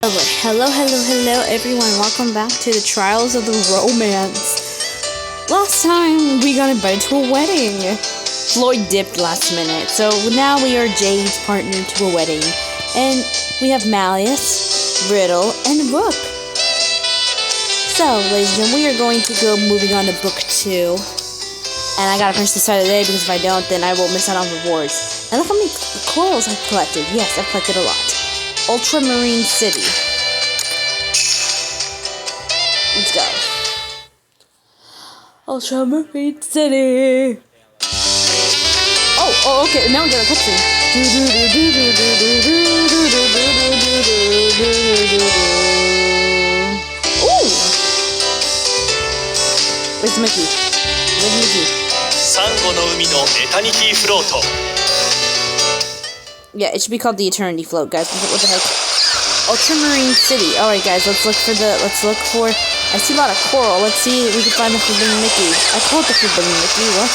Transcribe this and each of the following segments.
Hello everyone, welcome back to the Trials of the Rowmance. Last time we got invited to a wedding. Floyd dipped last minute, so now we are Jade's partner to a wedding. And we have Malleus, Riddle, and Book. So, ladies and gentlemen, we are going to go moving on to book 2. And I gotta finish this fight today because if I don't, then I will miss out on rewards. And look how many corals I've collected. Yes, I've collected a lot. Ultramarine City. Let's go. Ultramarine City. Oh, okay. Now we got a cutscene. Ooh. Where's Mickey? Where's Mickey? Yeah, it should be called the Eternity Float, guys. What the heck? Ultramarine City. Alright, guys, let's look for I see a lot of coral. Let's see if we can find the Forbidden Mickey. I called the Forbidden Mickey. What?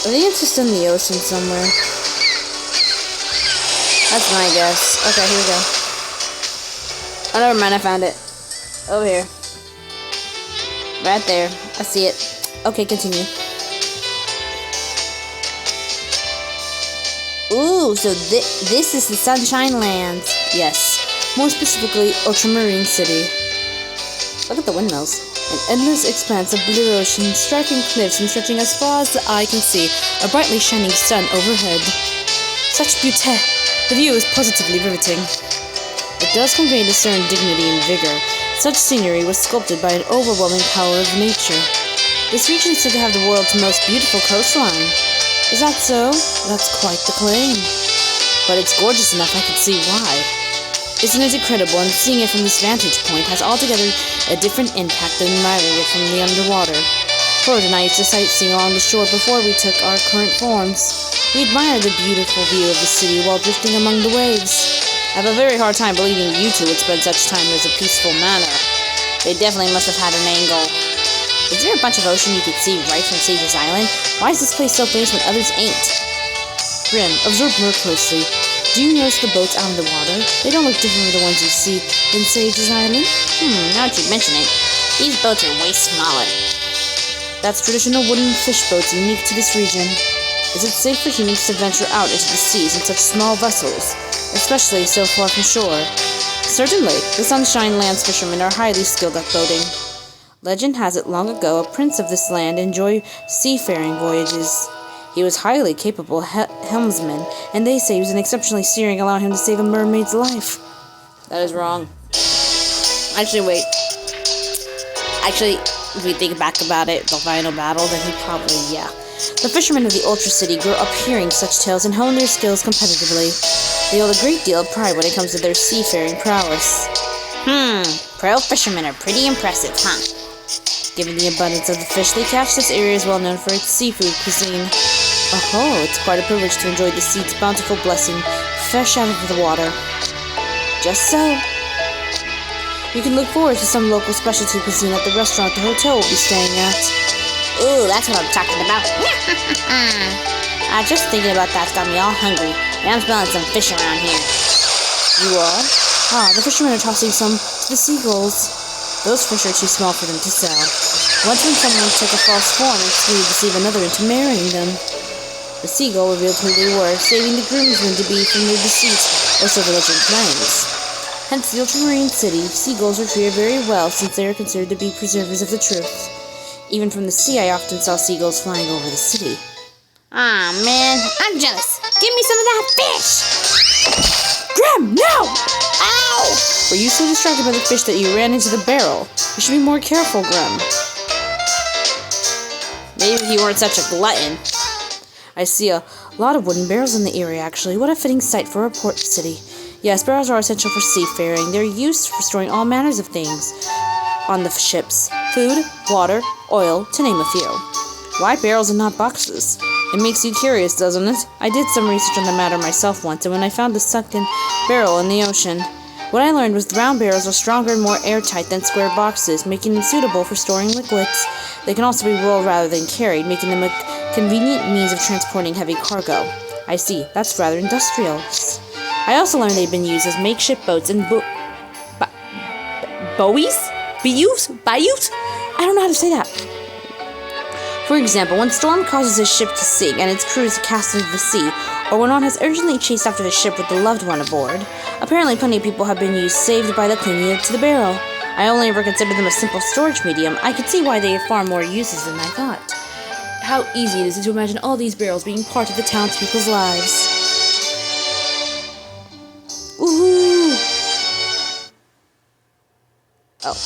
I think it's just in the ocean somewhere. That's my guess. Okay, here we go. Oh, never mind. I found it. Over here. Right there. I see it. Okay, continue. Ooh, so this is the Sunshine Land. Yes. More specifically, Ultramarine City. Look at the windmills. An endless expanse of blue ocean, striking cliffs and stretching as far as the eye can see, a brightly shining sun overhead. Such beauty. The view is positively riveting. It does convey a certain dignity and vigor. Such scenery was sculpted by an overwhelming power of nature. This region is said to have the world's most beautiful coastline. Is that so? That's quite the claim. But it's gorgeous enough I can see why. Isn't it incredible, and seeing it from this vantage point has altogether a different impact than admiring it from the underwater. Floyd and I used to sightseeing along the shore before we took our current forms. We admired the beautiful view of the city while drifting among the waves. I have a very hard time believing you two would spend such time in a peaceful manner. They definitely must have had an angle. Is there a bunch of ocean you could see right from Sage's Island? Why is this place so famous when others ain't? Grim, observe more closely. Do you notice the boats out in the water? They don't look different from the ones you see in Sage's Island. Now that you mention it, these boats are way smaller. That's traditional wooden fish boats unique to this region. Is it safe for humans to venture out into the seas in such small vessels, especially so far from shore? Certainly, the Sunshine Land's fishermen are highly skilled at boating. Legend has it long ago a prince of this land enjoyed seafaring voyages. He was highly capable helmsman, and they say he was an exceptionally steering, allowing him to save a mermaid's life. That is wrong. Actually, wait. Actually, if we think back about it, the final battle, then he probably, yeah. The fishermen of the Ultra City grew up hearing such tales and honed their skills competitively. They hold a great deal of pride when it comes to their seafaring prowess. Pro fishermen are pretty impressive, huh? Given the abundance of the fish they catch, this area is well known for its seafood cuisine. Oh, it's quite a privilege to enjoy the sea's bountiful blessing, fresh out of the water. Just so. You can look forward to some local specialty cuisine at the restaurant the hotel will be staying at. Ooh, that's what I'm talking about. Just thinking about that's got me all hungry, and I'm smelling some fish around here. You are? The fishermen are tossing some to the seagulls. Those fish are too small for them to sell. Once when someone took a false form and tried to deceive another into marrying them. The seagull revealed who they were, saving the groomsmen to be from their deceit, or so the legend claims. Hence the Ultramarine City, seagulls are treated very well since they are considered to be preservers of the truth. Even from the sea I often saw seagulls flying over the city. Aw, man, I'm jealous. Give me some of that fish! Grim, no! Ow! Were you so distracted by the fish that you ran into the barrel? You should be more careful, Grim. Maybe you weren't such a glutton. I see a lot of wooden barrels in the area, actually. What a fitting site for a port city. Yes, barrels are essential for seafaring. They're used for storing all manners of things on the ships. Food, water, oil, to name a few. Why barrels and not boxes? It makes you curious, doesn't it? I did some research on the matter myself once, and when I found a sunken barrel in the ocean, what I learned was round barrels are stronger and more airtight than square boxes, making them suitable for storing liquids. They can also be rolled rather than carried, making them a convenient means of transporting heavy cargo. I see. That's rather industrial. I also learned they've been used as makeshift boats and buoys? Bayous? I don't know how to say that. For example, when storm causes a ship to sink and its crew is cast into the sea, or when one has urgently chased after the ship with the loved one aboard. Apparently plenty of people have been saved by the clinging it to the barrel. I only ever considered them a simple storage medium. I could see why they have far more uses than I thought. How easy it is to imagine all these barrels being part of the townspeople's lives. Woohoo! Oh.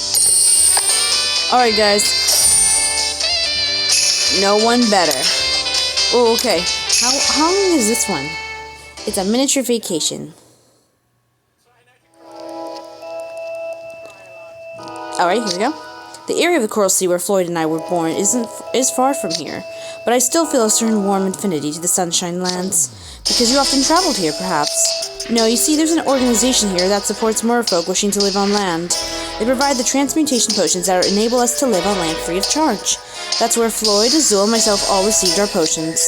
Alright, guys. No one better. Oh, okay. How long is this one? It's a miniature vacation. Alright, here we go. The area of the Coral Sea where Floyd and I were born is far from here, but I still feel a certain warm affinity to the Sunshine Lands. Because you often traveled here, perhaps. No, you see, there's an organization here that supports merfolk wishing to live on land. They provide the transmutation potions that enable us to live on land free of charge. That's where Floyd, Azul, and myself all received our potions.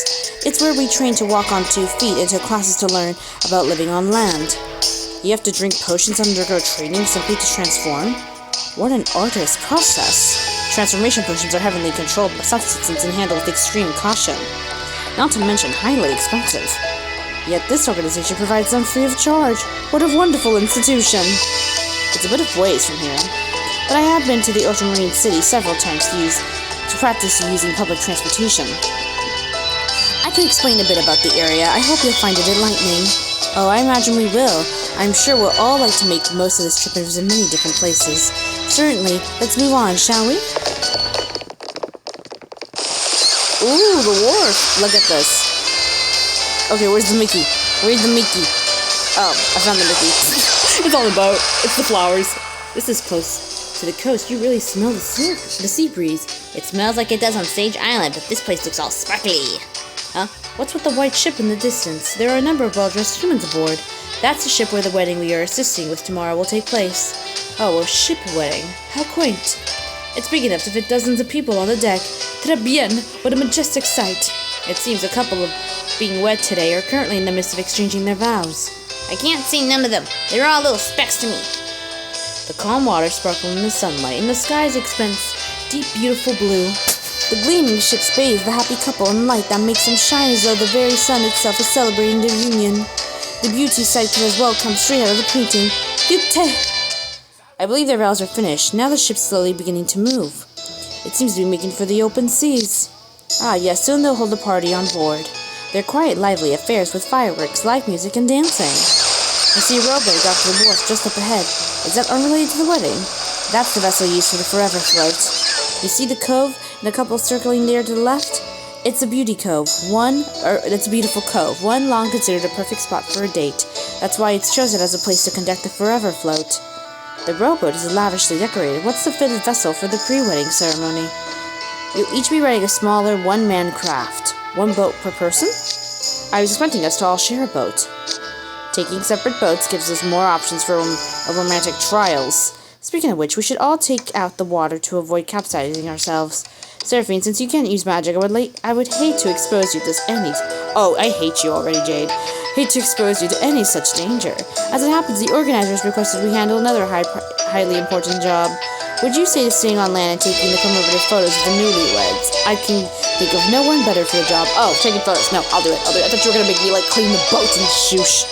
It's where we train to walk on 2 feet and took classes to learn about living on land. You have to drink potions and undergo training simply to transform? What an arduous process. Transformation potions are heavily controlled substances and handled with extreme caution. Not to mention highly expensive. Yet this organization provides them free of charge. What a wonderful institution. It's a bit of ways from here, but I have been to the Ultramarine City several times to practice using public transportation. I can explain a bit about the area. I hope you'll find it enlightening. Oh, I imagine we will. I'm sure we'll all like to make the most of this trip and visit many different places. Certainly. Let's move on, shall we? Ooh, the wharf. Look at this. Okay, where's the Mickey? Where's the Mickey? Oh, I found the Mickey. It's on the boat. It's the flowers. This is close to the coast. You really smell the sea breeze. It smells like it does on Sage Island, but this place looks all sparkly. Huh? What's with the white ship in the distance? There are a number of well-dressed humans aboard. That's the ship where the wedding we are assisting with tomorrow will take place. Oh, a ship wedding. How quaint. It's big enough to fit dozens of people on the deck. Très bien. What a majestic sight. It seems a couple of being wed today are currently in the midst of exchanging their vows. I can't see none of them. They're all little specks to me. The calm water sparkles in the sunlight, and the sky's expanse deep, beautiful blue. The gleaming ships bathe the happy couple in light that makes them shine as though the very sun itself is celebrating their union. The beauty sight could as well come straight out of the painting. Beauté! I believe their vows are finished. Now the ship's slowly beginning to move. It seems to be making for the open seas. Ah, yes, soon they'll hold a party on board. They're quite lively affairs with fireworks, live music, and dancing. I see a rowboat docked to the wharf just up ahead. Is that unrelated to the wedding? That's the vessel used for the Forever Float. You see the cove and a couple circling there to the left? It's a beauty cove. It's a beautiful cove. One long considered a perfect spot for a date. That's why it's chosen as a place to conduct the Forever Float. The rowboat is lavishly decorated. What's the fitted vessel for the pre-wedding ceremony? You'll each be running a smaller one-man craft. 1 boat per person? I was expecting us to all share a boat. Taking separate boats gives us more options for romantic trials. Speaking of which, we should all take out the water to avoid capsizing ourselves. Seraphine, since you can't use magic, I would hate to expose you to any... Oh, I hate you already, Jade. Hate to expose you to any such danger. As it happens, the organizers requested we handle another highly important job. Would you say to staying on land and taking the commemorative photos of the newlyweds? I can think of no one better for the job. Oh, taking photos. No, I'll do it. I thought you were going to make me, clean the boat and shoosh.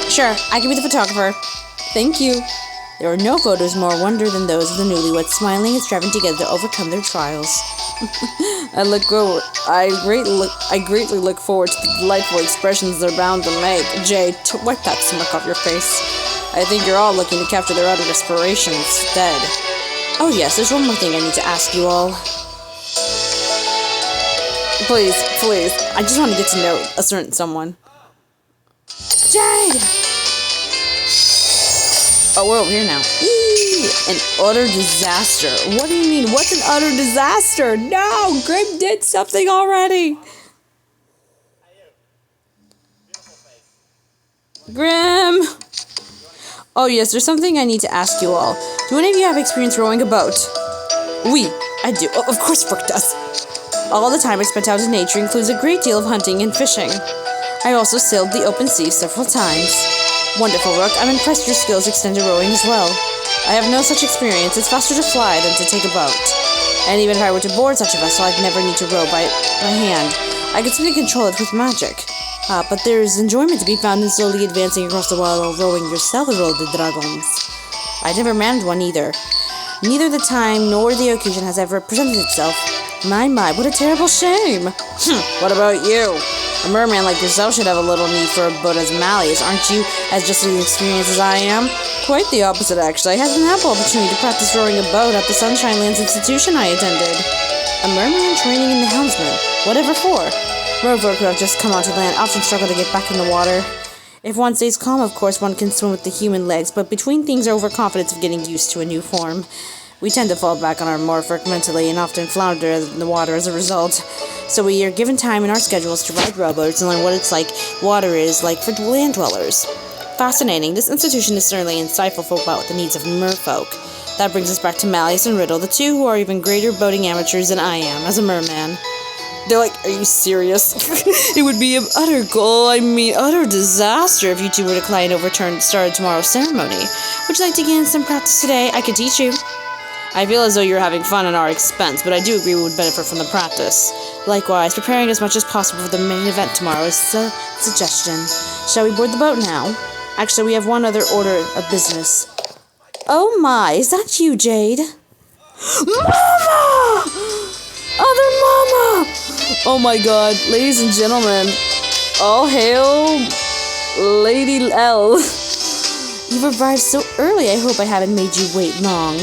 Sure, I can be the photographer. Thank you. There are no photos more wonder than those of the newlyweds smiling and striving together to overcome their trials. I greatly look forward to the delightful expressions they're bound to make. Jade, wipe that smirk off your face. I think you're all looking to capture their utter desperation instead. Oh yes, there's one more thing I need to ask you all. Please, I just want to get to know a certain someone. Jade! Oh, we're over here now. Eee! An utter disaster. What do you mean? What's an utter disaster? No! Grim did something already! Grim! Oh yes, there's something I need to ask you all. Do any of you have experience rowing a boat? Oui, I do. Oh, of course Brooke does. All the time I spent out in nature includes a great deal of hunting and fishing. I also sailed the open sea several times. Wonderful work. I'm impressed your skills extend to rowing as well. I have no such experience. It's faster to fly than to take a boat. And even if I were to board such a vessel, I'd never need to row by hand. I could simply control it with magic. But there's enjoyment to be found in slowly advancing across the water while rowing your several dragons. I never manned one either. Neither the time nor the occasion has ever presented itself. My, what a terrible shame! What about you? A merman like yourself should have a little need for a boat as Malleus. Aren't you as just as experienced as I am? Quite the opposite, actually. I had an ample opportunity to practice rowing a boat at the Sunshine Lands institution I attended. A merman training in the helmsman. Whatever for? Rowfolk who have just come onto land often struggle to get back in the water. If one stays calm, of course, one can swim with the human legs, but between things are overconfidence of getting used to a new form. We tend to fall back on our morphic mentally and often flounder in the water as a result. So we are given time in our schedules to ride rowboats and learn what it's like water is like for land dwellers. Fascinating. This institution is certainly insightful about the needs of merfolk. That brings us back to Malleus and Riddle, the two who are even greater boating amateurs than I am as a merman. They're like, are you serious? It would be an utter disaster if you two were to decline overturn the start of tomorrow's ceremony. Would you like to gain some practice today? I could teach you. I feel as though you're having fun at our expense, but I do agree we would benefit from the practice. Likewise, preparing as much as possible for the main event tomorrow is a suggestion. Shall we board the boat now? Actually, we have one other order of business. Oh my, is that you, Jade? Mama! Other Mama! Oh my god, ladies and gentlemen, all hail Lady L. You've arrived so early, I hope I haven't made you wait long.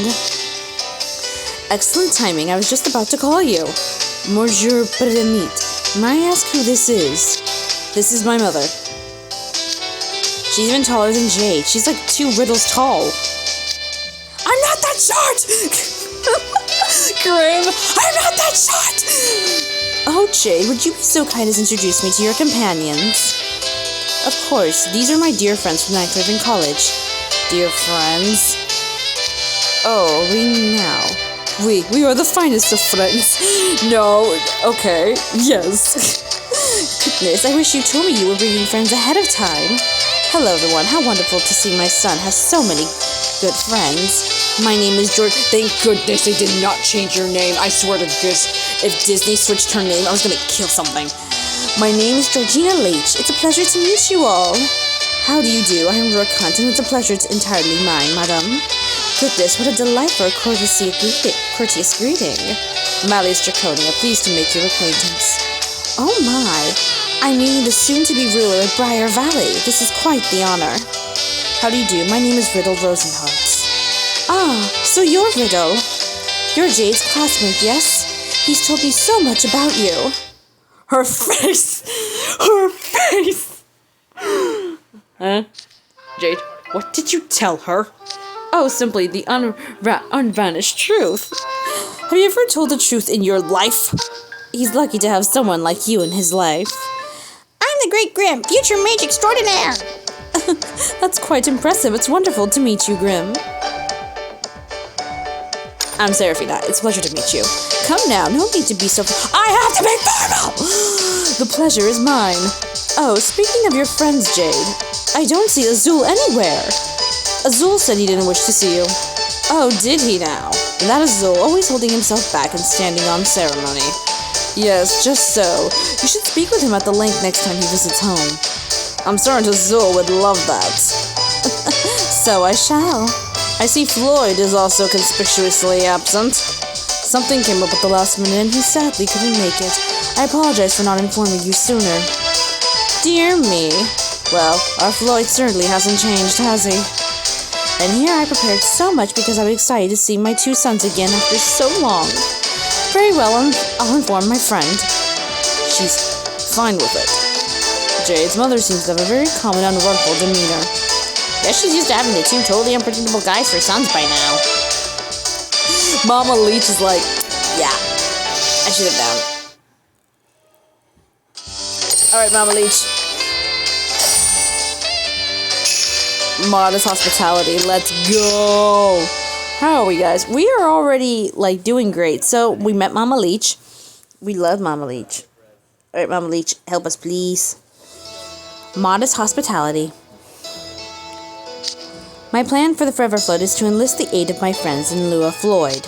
Excellent timing, I was just about to call you. Monsieur Premite, may I ask who this is? This is my mother. She's even taller than Jade. She's like 2 riddles tall. I'm not that short! Groom, I'm not that short! Oh, Jade, would you be so kind as introduce me to your companions? Of course, these are my dear friends from Nightcliff in college. Dear friends? Oh, we are the finest of friends. No, okay, yes. Goodness, I wish you told me you were bringing friends ahead of time. Hello, everyone. How wonderful to see my son has so many good friends. My name is George. Thank goodness they did not change your name. I swear to goodness, if Disney switched her name, I was gonna kill something. My name is Georgina LEECH. It's a pleasure to meet you all. How do you do? I am Rook Hunt, and it's a pleasure entirely mine, madam. Goodness, what a delight for a courteous greeting. Malleus Draconia, pleased to make your acquaintance. Oh my, I'm meeting the soon-to-be ruler of Briar Valley. This is quite the honor. How do you do? My name is Riddle Rosenheart. Ah, so you're Riddle. You're Jade's classmate, yes? He's told me so much about you. Her face! Her face! Huh? Jade, what did you tell her? Oh, simply the unvanished truth. Have you ever told the truth in your life? He's lucky to have someone like you in his life. I'm the Great Grim, future mage extraordinaire. That's quite impressive. It's wonderful to meet you, Grim. I'm Seraphina. It's a pleasure to meet you. Come now, no need to be so... I have to be formal! The pleasure is mine. Oh, speaking of your friends, Jade, I don't see Azul anywhere. Azul said he didn't wish to see you. Oh, did he now? That Azul, always holding himself back and standing on ceremony. Yes, just so. You should speak with him at the length next time he visits home. I'm certain Azul would love that. So I shall. I see Floyd is also conspicuously absent. Something came up at the last minute and he sadly couldn't make it. I apologize for not informing you sooner. Dear me. Well, our Floyd certainly hasn't changed, has he? And here I prepared so much because I was excited to see my 2 sons again after so long. Very well, I'll inform my friend. She's fine with it. Jade's mother seems to have a very calm and unruffled demeanor. Guess she's used to having the 2 totally unpredictable guys for sons by now. Mama LEECH is like, yeah, I should have down. Alright, Mama LEECH. Modest hospitality, let's go. How are we, guys? We are already like doing great. So we met Mama LEECH. We love Mama LEECH. All right, Mama LEECH, help us, please. Modest hospitality. My plan for the Forever Float is to enlist the aid of my friends in lieu of Floyd.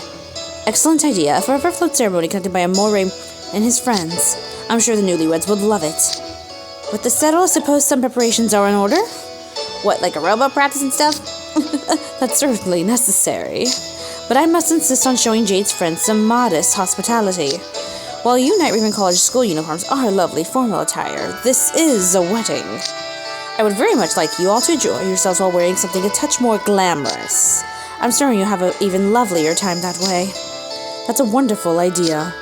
Excellent idea. A Forever Float ceremony conducted by a moray and his friends. I'm sure the newlyweds would love it. With the settle, I suppose some preparations are in order? What, like a rowboat practice and stuff? That's certainly necessary. But I must insist on showing Jade's friends some modest hospitality. While you Night Raven College school uniforms are lovely formal attire, this is a wedding. I would very much like you all to enjoy yourselves while wearing something a touch more glamorous. I'm certain you'll have an even lovelier time that way. That's a wonderful idea.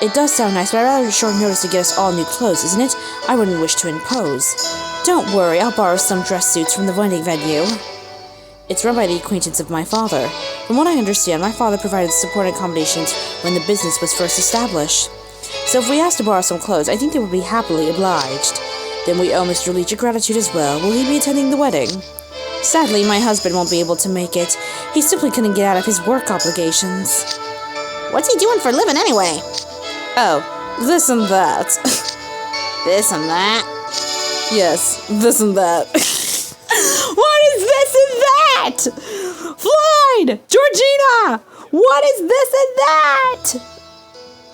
It does sound nice, but I'd rather short notice to get us all new clothes, isn't it? I wouldn't wish to impose. Don't worry, I'll borrow some dress suits from the wedding venue. It's run by the acquaintance of my father. From what I understand, my father provided support and accommodations when the business was first established. So if we asked to borrow some clothes, I think they would be happily obliged. Then we owe Mr. Leech a gratitude as well. Will he be attending the wedding? Sadly, my husband won't be able to make it. He simply couldn't get out of his work obligations. What's he doing for a living anyway? Oh, this and that. This and that? Yes, this and that. What is this and that? Floyd! Georgina! What is this and that?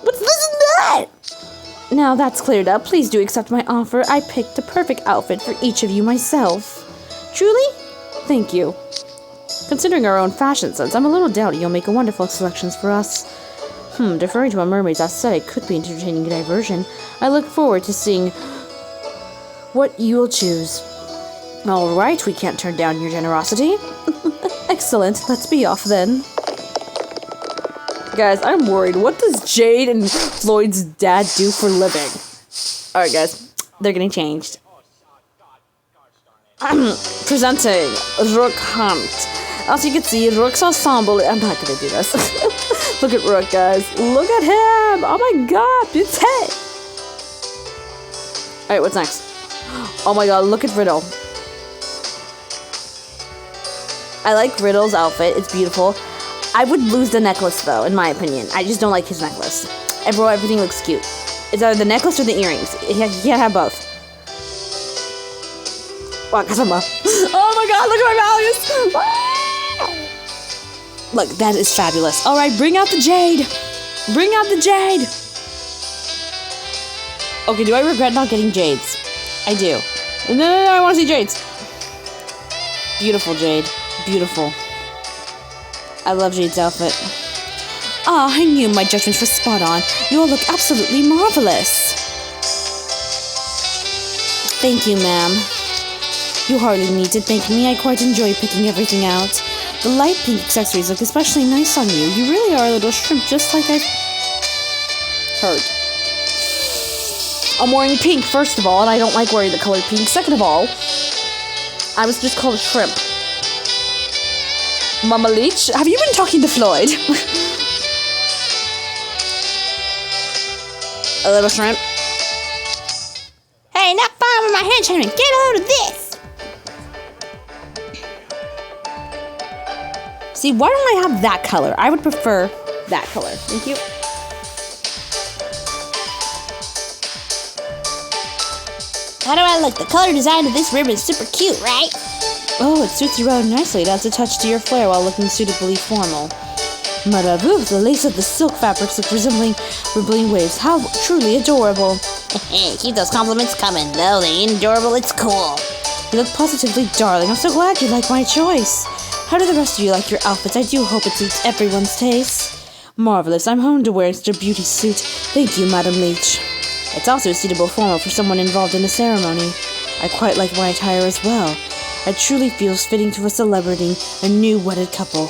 What's this and that? Now that's cleared up, please do accept my offer. I picked the perfect outfit for each of you myself. Truly? Thank you. Considering our own fashion sense, I'm a little doubty you'll make a wonderful selections for us. Deferring to a mermaid's aesthetic could be entertaining diversion. I look forward to seeing what you'll choose. Alright, we can't turn down your generosity. Excellent, let's be off then. Guys, I'm worried. What does Jade and Floyd's dad do for a living? Alright guys, they're getting changed. Presenting Rook Hunt. As you can see, Rook's ensemble. I'm not gonna do this. Look at Rook, guys. Look at him! Oh my god, it's hit! Alright, what's next? Oh my god, look at Riddle. I like Riddle's outfit, it's beautiful. I would lose the necklace though, in my opinion. I just don't like his necklace. Everything looks cute. It's either the necklace or the earrings. He can't have both. Wakasama. Oh my god, look at my values! Look, that is fabulous. Alright, bring out the Jade! Bring out the Jade! Okay, do I regret not getting Jades? I do. No, I want to see Jades. Beautiful Jade. Beautiful. I love Jade's outfit. Ah, I knew my judgments were spot on. You all look absolutely marvelous. Thank you, ma'am. You hardly need to thank me. I quite enjoy picking everything out. The light pink accessories look especially nice on you. You really are a little shrimp, just like I've heard. I'm wearing pink, first of all, and I don't like wearing the color pink. Second of all, I was just called a shrimp. Mama Leech, have you been talking to Floyd? A little shrimp. Hey, not fine with my hand shaming. Get a load of this. See, why don't I have that color? I would prefer that color. Thank you. How do I look? The color design of this ribbon is super cute, right? Oh, it suits you rather nicely. It adds a touch to your flair while looking suitably formal. Maravu, the lace of the silk fabrics look resembling rippling waves. How truly adorable. Keep those compliments coming. Though they ain't adorable, it's cool. You look positively darling. I'm so glad you like my choice. How do the rest of you like your outfits? I do hope it suits everyone's taste. Marvelous. I'm home to wear extra beauty suit. Thank you, Madam Leech. It's also a suitable formal for someone involved in the ceremony. I quite like my attire as well. It truly feels fitting to a celebrity, a new wedded couple.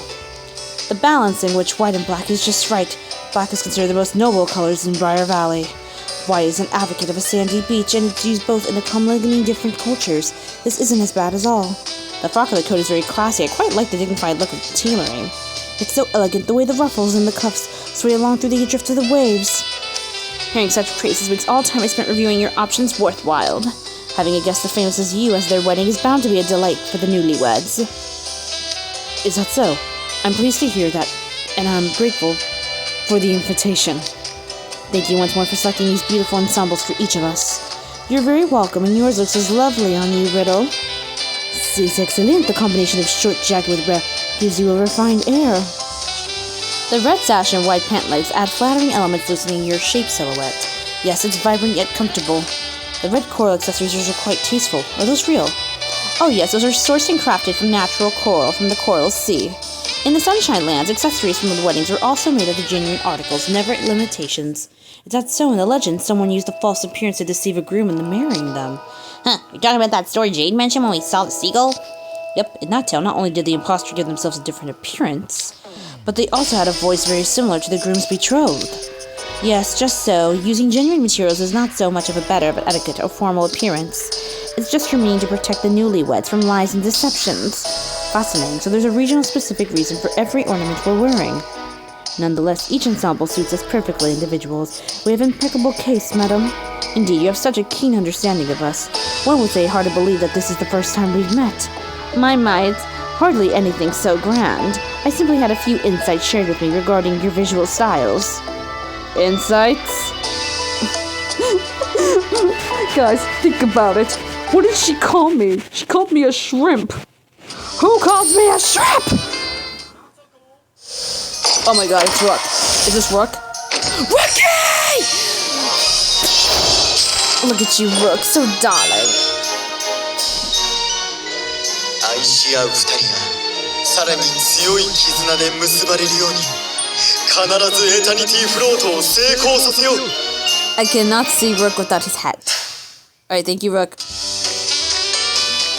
The balance in which white and black is just right. Black is considered the most noble colors in Briar Valley. White is an advocate of a sandy beach, and it's used both in a many different cultures. This isn't as bad as all. The frock of the coat is very classy. I quite like the dignified look of the tailoring. It's so elegant, the way the ruffles and the cuffs sway along through the drift of the waves. Hearing such praises makes all time I spent reviewing your options worthwhile. Having a guest as famous as you as their wedding is bound to be a delight for the newlyweds. Is that so? I'm pleased to hear that, and I'm grateful for the invitation. Thank you once more for selecting these beautiful ensembles for each of us. You're very welcome, and yours looks as lovely on you, Riddle. C'est excellent. The combination of short jacket with red gives you a refined air. The red sash and white pant legs add flattering elements, loosening your shape silhouette. Yes, it's vibrant yet comfortable. The red coral accessories are quite tasteful. Are those real? Oh yes, those are sourced and crafted from natural coral from the Coral Sea. In the Sunshine Lands, accessories from the weddings were also made of the genuine articles, never imitations. Is that so? In the legend, someone used a false appearance to deceive a groom into marrying them. Huh, you're talking about that story Jade mentioned when we saw the seagull? Yep, in that tale, not only did the impostor give themselves a different appearance, but they also had a voice very similar to the groom's betrothed. Yes, just so, using genuine materials is not so much of a better but etiquette or formal appearance. It's just your mean to protect the newlyweds from lies and deceptions. Fascinating, so there's a regional specific reason for every ornament we're wearing. Nonetheless, each ensemble suits us perfectly, individuals. We have impeccable taste, madam. Indeed, you have such a keen understanding of us. One would say hard to believe that this is the first time we've met. My, it's hardly anything so grand. I simply had a few insights shared with me regarding your visual styles. Insights? Guys, think about it. What did she call me? She called me a shrimp. Who calls me a shrimp? Oh my god, it's Rook. Is this Rook? Rookie! Look at you, Rook, so darling. 愛し合う二人がさらに強い絆で結ばれるように必ずエタニティフロートを成功させよう I cannot see Rook without his hat. Alright, thank you, Rook.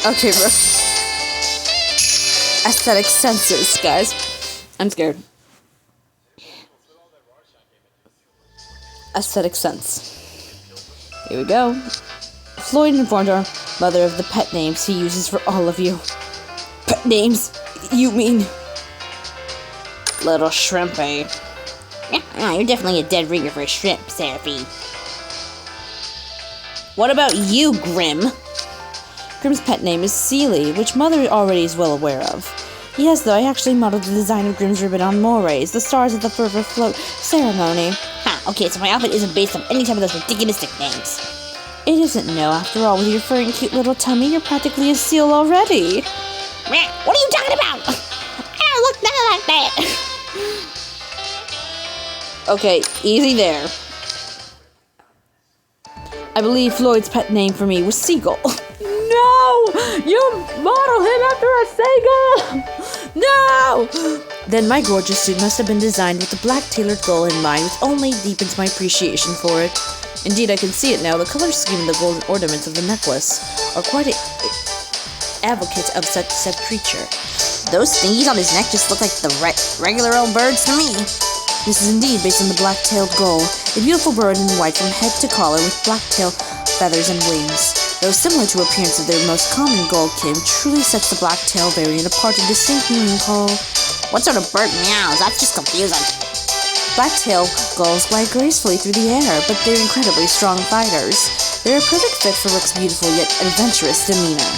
Okay, Rook. Aesthetic senses, guys. I'm scared. Aesthetic sense. Here we go. Floyd informed our mother of the pet names he uses for all of you. Pet names? You mean... Little shrimp, eh? Yeah, you're definitely a dead ringer for a shrimp, Seraphine. What about you, Grim? Grim's pet name is Sealy, which Mother already is well aware of. Yes, though, I actually modeled the design of Grim's ribbon on morays, the stars of the Fervor Float ceremony. Huh, okay, so my outfit isn't based on any type of those ridiculous nicknames. It isn't, no. After all, with your furry and cute little tummy, you're practically a seal already. What are you talking about? I don't look nothing like that. Okay, easy there. I believe Floyd's pet name for me was Seagull. No! You modeled him after a seagull! No! Then my gorgeous suit must have been designed with the black tailored gull in mind, which only deepens my appreciation for it. Indeed, I can see it now. The color scheme and the golden ornaments of the necklace are quite an advocate of such said creature. Those thingies on his neck just look like the regular old birds to me. This is indeed based on the black-tailed gull, a beautiful bird in white from head to collar with black tail, feathers, and wings. Though similar to appearance of their most common gull kin, truly sets the black tail variant apart a distinct meaning call. What sort of bird meows? That's just confusing. Black-tailed gulls glide gracefully through the air, but they're incredibly strong fighters. They're a perfect fit for Rook's beautiful yet adventurous demeanor.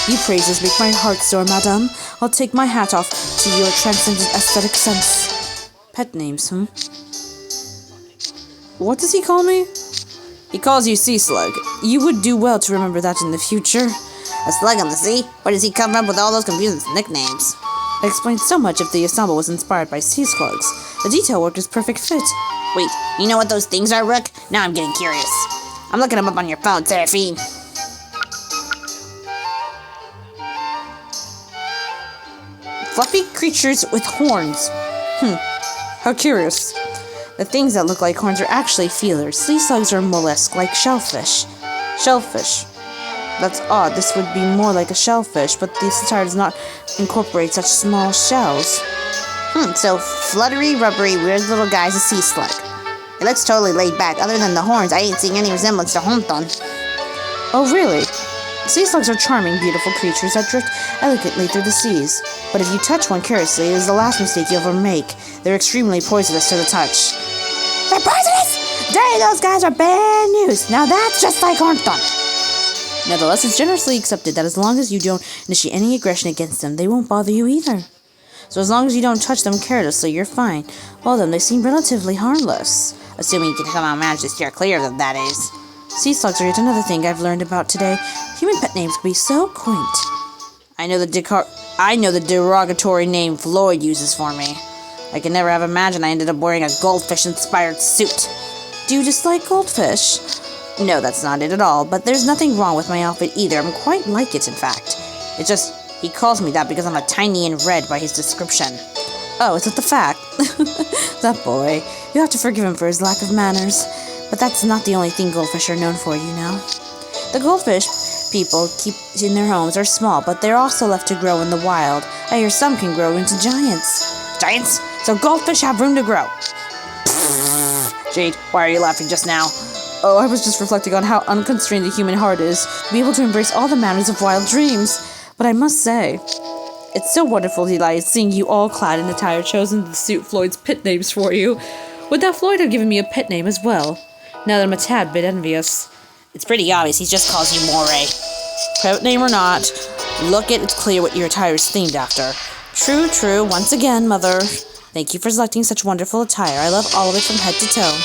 You praises make my heart soar, madame. I'll take my hat off to your transcendent aesthetic sense. Pet names, What does he call me? He calls you Sea Slug. You would do well to remember that in the future. A slug on the sea? Where does he come up with all those confusing nicknames? It explains so much if the ensemble was inspired by sea slugs. The detail work is perfect fit. Wait, you know what those things are, Rook? Now I'm getting curious. I'm looking them up on your phone, Seraphine. Fluffy creatures with horns. How curious. The things that look like horns are actually feelers. Sea slugs are mollusks, like shellfish. Shellfish. That's odd. This would be more like a shellfish, but this entire does not incorporate such small shells. So fluttery, rubbery, weird little guy's a sea slug. It looks totally laid back. Other than the horns, I ain't seeing any resemblance to Honton. Oh, really? Sea slugs are charming, beautiful creatures that drift elegantly through the seas. But if you touch one carelessly, it is the last mistake you'll ever make. They're extremely poisonous to the touch. They're poisonous? Dang, those guys are bad news. Now that's just like Honton. Nevertheless, it's generously accepted that as long as you don't initiate any aggression against them, they won't bother you either. So as long as you don't touch them carelessly, you're fine. Well then, they seem relatively harmless. Assuming you can somehow manage to steer clear of them, that is. Sea slugs are yet another thing I've learned about today. Human pet names can be so quaint. I know the derogatory name Floyd uses for me. I could never have imagined I ended up wearing a goldfish-inspired suit. Do you dislike goldfish? No, that's not it at all, but there's nothing wrong with my outfit either. I'm quite like it, in fact. It's just, he calls me that because I'm a tiny and red by his description. Oh, is that the fact? That boy. You have to forgive him for his lack of manners. But that's not the only thing goldfish are known for, you know. The goldfish people keep in their homes are small, but they're also left to grow in the wild. I hear some can grow into giants. Giants? So goldfish have room to grow. Jade, why are you laughing just now? Oh, I was just reflecting on how unconstrained the human heart is, to be able to embrace all the manners of wild dreams. But I must say, it's so wonderful, Eli, seeing you all clad in attire chosen to suit Floyd's pet names for you. Would that Floyd have given me a pet name as well? Now that I'm a tad bit envious. It's pretty obvious he just calls you Moray. Pet name or not, look it, it's clear what your attire is themed after. True, true, once again, Mother. Thank you for selecting such wonderful attire. I love all of it from head to toe.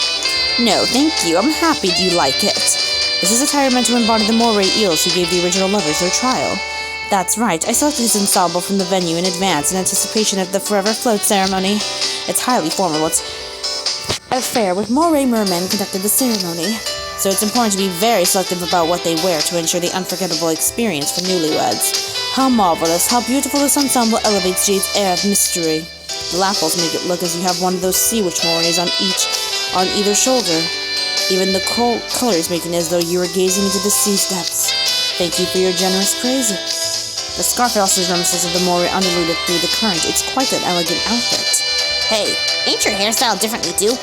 No, thank you. I'm happy you like it. This is attire meant to embody the moray eels who gave the original lovers their trial. That's right. I selected this ensemble from the venue in advance in anticipation of the Forever Float ceremony. It's highly formal. It's a fair with moray mermen conducted the ceremony, so it's important to be very selective about what they wear to ensure the unforgettable experience for newlyweds. How marvelous, how beautiful this ensemble elevates Jade's air of mystery. The lappels make it look as you have one of those sea witch morays on either shoulder. Even the colors make it as though you were gazing into the sea's depths. Thank you for your generous praise. The scarf also reminisces of the moray undulated through the current. It's quite an elegant outfit. Hey, ain't your hairstyle differently too?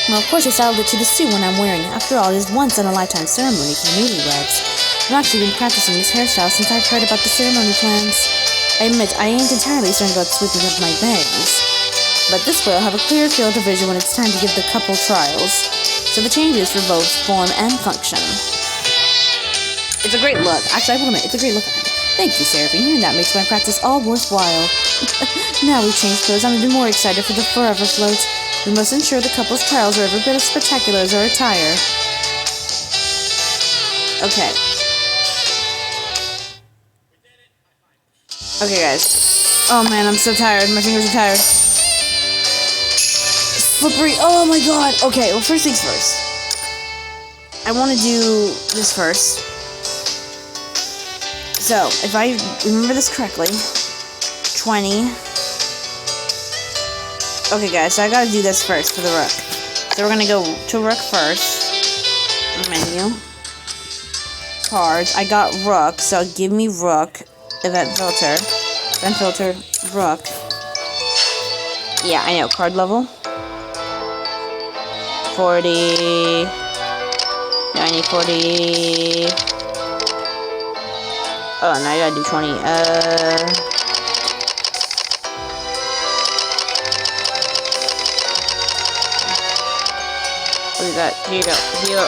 Well, of course I styled it to the suit when I'm wearing it. After all, it is once in a lifetime ceremony for newlyweds. I've actually been practicing this hairstyle since I've heard about the ceremony plans. I admit, I ain't entirely certain about sweeping up my bangs. But this way I'll have a clear field of vision when it's time to give the couple trials. So the changes for both form and function. It's a great look. Actually, I will admit, it's a great look. Thank you, Seraphine. Hearing that makes my practice all worthwhile. Now we've changed clothes, I'm even more excited for the Forever Float. We must ensure the couple's trials are every bit as spectacular as our attire. Okay. Okay, guys. Oh man, I'm so tired. My fingers are tired. Slippery. Oh my god. Okay, well, first things first. I want to do this first. So, if I remember this correctly, 20. Okay, guys, so I gotta do this first for the rook. So we're gonna go to rook first. Menu. Cards. I got rook, so give me rook. Event filter. Event filter. Rook. Yeah, I know. Card level. 40. No, I need 40. Oh, now I gotta do 20. What is that? Here you go. Here you go.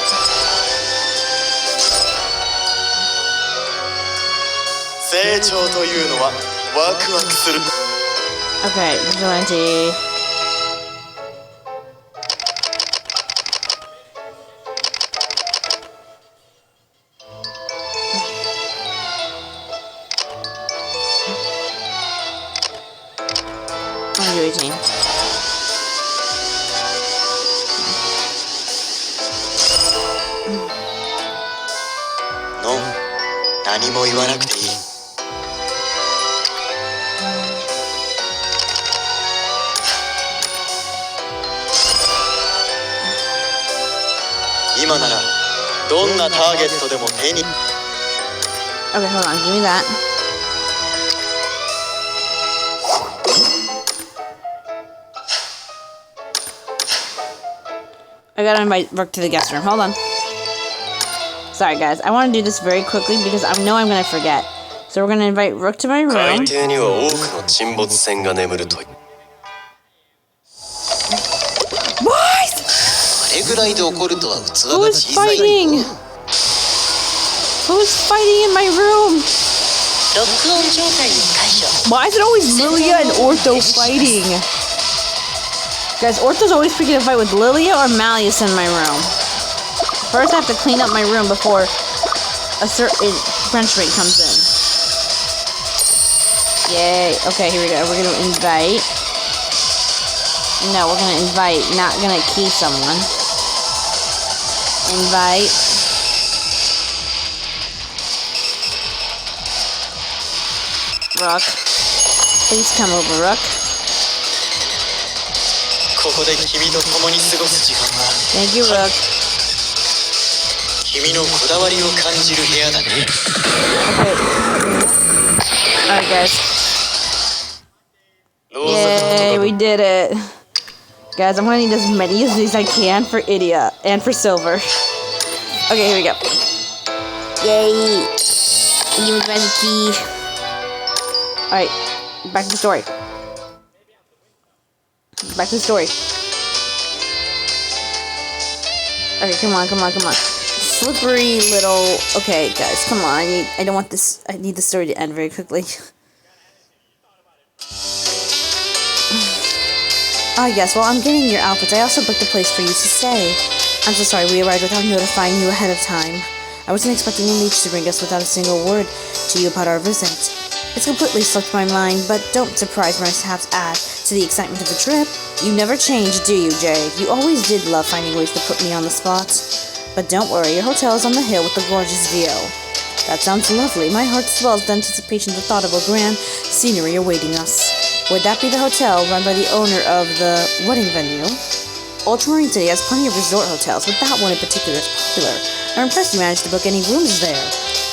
Okay, vigilante. I'm gonna do 18. No, 何も言わなくていい。今ならどんなターゲットでも手に。Okay, hold on. Give me that. I gotta invite Rook to the guest room. Hold on. Sorry, guys. I want to do this very quickly because I know I'm gonna forget. So we're gonna invite Rook to my room. What? Who's fighting? Who's fighting in my room? Why is it always Lilia and Ortho fighting? Guys, Ortho's always picking a fight with Lilia or Malleus in my room. First, I have to clean up my room before a certain Frenchman comes in. Yay. Okay, here we go. We're gonna invite. No, we're gonna invite, not gonna key someone. Invite. Rook. Please come over, Rook. Thank you, Rook. Okay. Alright, guys. Yay, we did it. Guys, I'm gonna need as many of these I can for Idia and for Silver. Okay, here we go. Yay. Give me the magic key. Alright, back to the story. Back to the story. Okay, come on. Slippery little... Okay, guys, come on. I don't want this... I need the story to end very quickly. Ah, yes, well, I'm getting your outfits. I also booked a place for you to stay. I'm so sorry we arrived without notifying you ahead of time. I wasn't expecting the LEECH to bring us without a single word to you about our visit. It's completely slipped my mind, but don't surprise mishaps add to the excitement of the trip. You never change, do you, Jade? You always did love finding ways to put me on the spot. But don't worry, your hotel is on the hill with the gorgeous view. That sounds lovely. My heart swells with anticipation at the thought of a grand scenery awaiting us. Would that be the hotel run by the owner of the wedding venue? Ultramarine City has plenty of resort hotels, but that one in particular is popular. I'm impressed you managed to book any rooms there.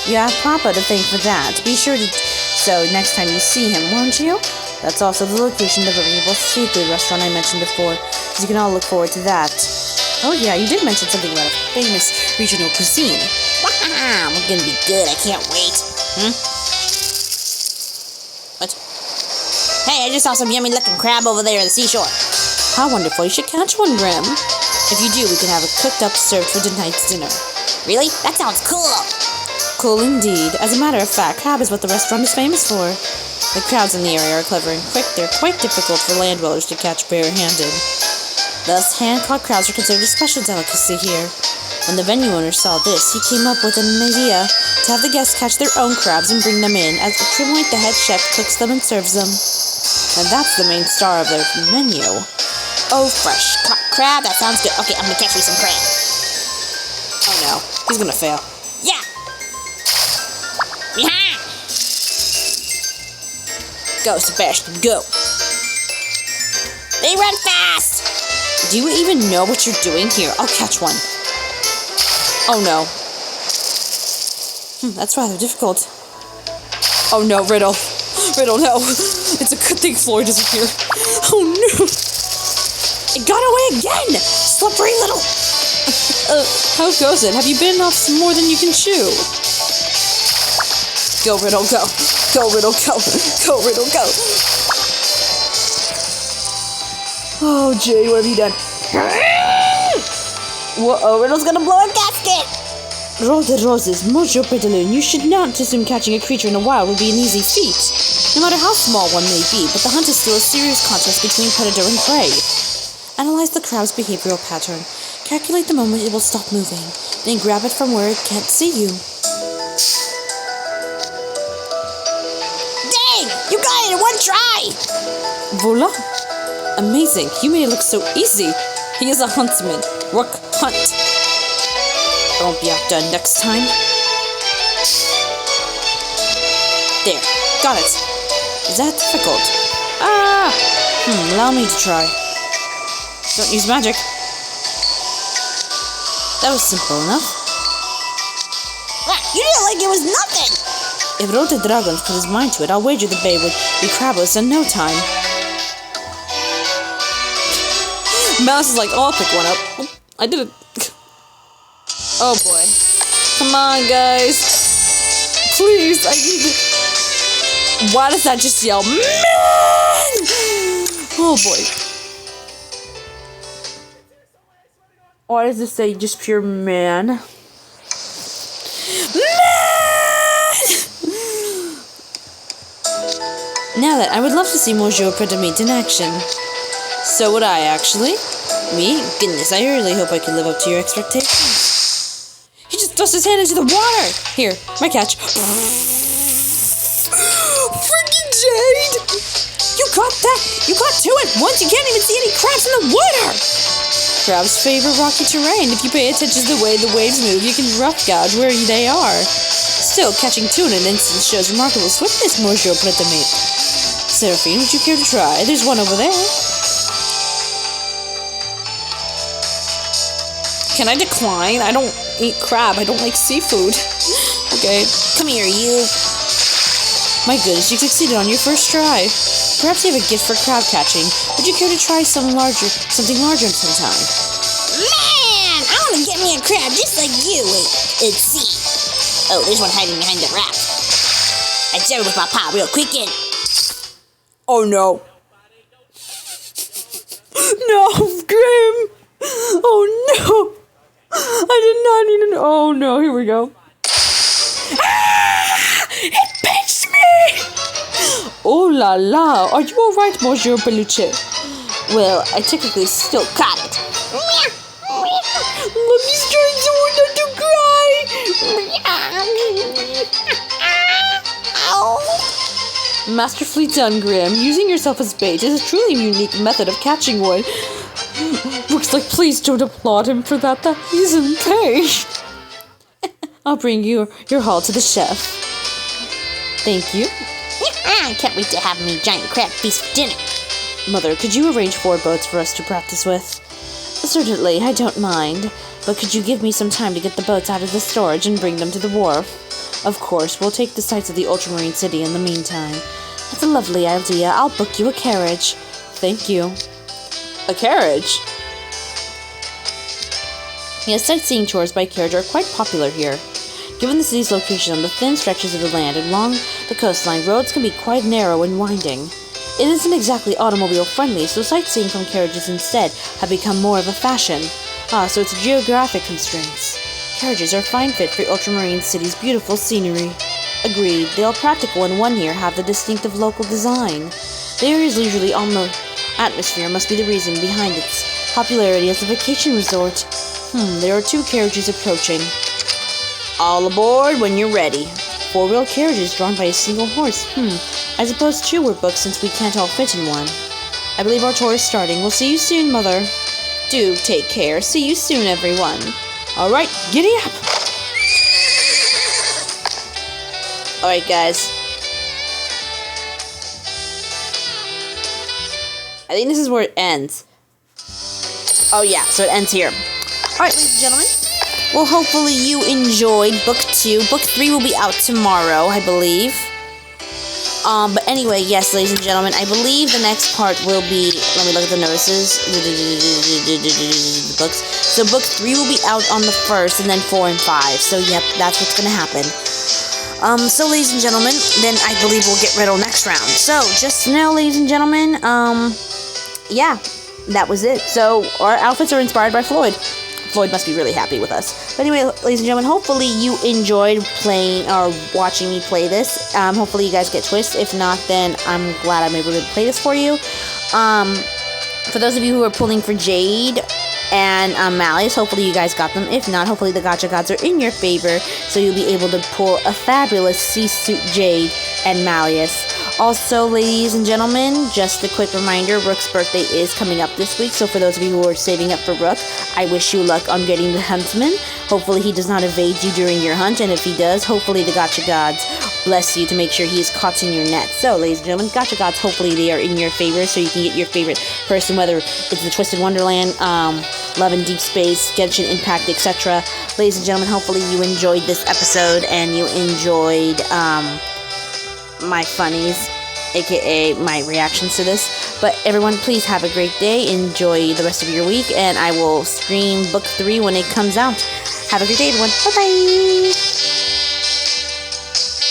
You have Papa to thank for that. Be sure to... So, next time you see him, won't you? That's also the location of the reputable seafood restaurant I mentioned before, so you can all look forward to that. Oh yeah, you did mention something about a famous regional cuisine. Wow, we're gonna be good, I can't wait. What? Hey, I just saw some yummy-looking crab over there at the seashore. How wonderful, you should catch one, Grim. If you do, we can have it cooked up, served for tonight's dinner. Really? That sounds cool! Cool indeed. As a matter of fact, crab is what the restaurant is famous for. The crabs in the area are clever and quick. They're quite difficult for land dwellers to catch bare-handed. Thus, hand-caught crabs are considered a special delicacy here. When the venue owner saw this, he came up with an idea to have the guests catch their own crabs and bring them in. At the point, the head chef cooks them and serves them. And that's the main star of their menu. Oh, fresh caught crab, that sounds good. Okay, I'm gonna catch me some crab. Oh no, he's gonna fail. Yeah! Behind! Go, Sebastian, go! They run fast! Do you even know what you're doing here? I'll catch one. Oh no. That's rather difficult. Oh no, Riddle. Riddle, no. It's a good thing Floyd isn't here. Oh no. It got away again! Slippery little... how goes it? Have you bitten off some more than you can chew? Go, Riddle, go. Go, Riddle, go. Go, Riddle, go. Oh, Jade, what have you done? Whoa, Riddle's gonna blow a gasket! Rose de roses, Monsieur Pétaloon, you should not assume catching a creature in the wild would be an easy feat. No matter how small one may be, but the hunt is still a serious contest between predator and prey. Analyze the crab's behavioral pattern. Calculate the moment it will stop moving. Then grab it from where it can't see you. Dang! You got it in one try! Voila! Amazing. You made it look so easy. He is a huntsman. Rook, hunt. I won't be outdone next time. There. Got it. Is that difficult? Ah! Allow me to try. Don't use magic. That was simple enough. You did it like it was nothing! If Rote Dragons put his mind to it, I'll wager the bay would be crabless in no time. Mouse is like, oh, I'll pick one up. I did it. Oh boy. Come on, guys. Please, I need it. Why does that just yell, man? Oh boy. Why does this say just pure man? Man! Now that, I would love to see Monsieur Predamite in action. So would I, actually. Me? Goodness, I really hope I can live up to your expectations. thrust his hand into the water. Here, my catch. Freaking Jade! You caught that! You caught two at once! You can't even see any crabs in the water! Crabs favor rocky terrain. If you pay attention to the way the waves move, you can rough gouge where they are. Still, catching two in an instant shows remarkable swiftness, Monsieur Pretamate. Seraphine, would you care to try? There's one over there. Can I decline? I don't eat crab. I don't like seafood. Okay. Come here, you. My goodness, you succeeded on your first try. Perhaps you have a gift for crab catching. Would you care to try something larger sometime? Man, I want to get me a crab just like you. Let's see. Oh, there's one hiding behind the rock. I share it with my paw real quick and... Oh no. No, Grim. Oh no. I did not need an... Oh no, here we go. Ah! It pinched me! Oh la la, are you alright, Monsieur Peluche? Well, I technically still caught it. Mommy's trying so hard not to cry! Masterfully done, Grim. Using yourself as bait is a truly unique method of catching one. Looks like please don't applaud him for that. That he's in pain. I'll bring your haul to the chef. Thank you. I can't wait to have me a giant crab feast for dinner. Mother, could you arrange 4 boats for us to practice with? Certainly, I don't mind. But could you give me some time to get the boats out of the storage and bring them to the wharf? Of course, we'll take the sights of the Ultramarine City in the meantime. That's a lovely idea. I'll book you a carriage. Thank you. A carriage? Yes, sightseeing tours by carriage are quite popular here. Given the city's location on the thin stretches of the land along the coastline, roads can be quite narrow and winding. It isn't exactly automobile-friendly, so sightseeing from carriages instead have become more of a fashion. So it's geographic constraints. Carriages are a fine fit for Ultramarine City's beautiful scenery. Agreed, they are practical and one here have the distinctive local design. The area's leisurely atmosphere must be the reason behind its popularity as a vacation resort. There are 2 carriages approaching. All aboard when you're ready. 4-wheel carriages drawn by a single horse. I suppose 2 were booked since we can't all fit in one. I believe our tour is starting. We'll see you soon, Mother. Do take care. See you soon, everyone. Alright, giddy up! Alright, guys. I think this is where it ends. Oh yeah, so it ends here. Alright, ladies and gentlemen. Well, hopefully you enjoyed Book 2. Book 3 will be out tomorrow, I believe. But anyway, yes, ladies and gentlemen, I believe the next part will be... Let me look at the notices. The books. So Book 3 will be out on the 1st, and then 4 and 5. So, yep, that's what's going to happen. So, ladies and gentlemen, then I believe we'll get riddle next round. So, just now, ladies and gentlemen, yeah, that was it. So, our outfits are inspired by Floyd. Floyd must be really happy with us. But anyway, ladies and gentlemen, hopefully you enjoyed playing or watching me play this. Hopefully you guys get twists. If not, then I'm glad I'm able to play this for you. For those of you who are pulling for Jade and Malleus, hopefully you guys got them. If not, hopefully the gacha gods are in your favor, so you'll be able to pull a fabulous sea suit Jade and Malleus. Also, ladies and gentlemen, just a quick reminder, Rook's birthday is coming up this week, so for those of you who are saving up for Rook, I wish you luck on getting the Huntsman. Hopefully he does not evade you during your hunt, and if he does, hopefully the gacha gods bless you to make sure he is caught in your net. So, ladies and gentlemen, gacha gods, hopefully they are in your favor, so you can get your favorite person, whether it's the Twisted Wonderland, Love and Deep Space, Genshin Impact, etc. Ladies and gentlemen, hopefully you enjoyed this episode, and you enjoyed, my funnies, aka my reactions to this. But everyone, please have a great day, enjoy the rest of your week, and I will stream Book 3 when it comes out. Have a great day, everyone. Bye bye.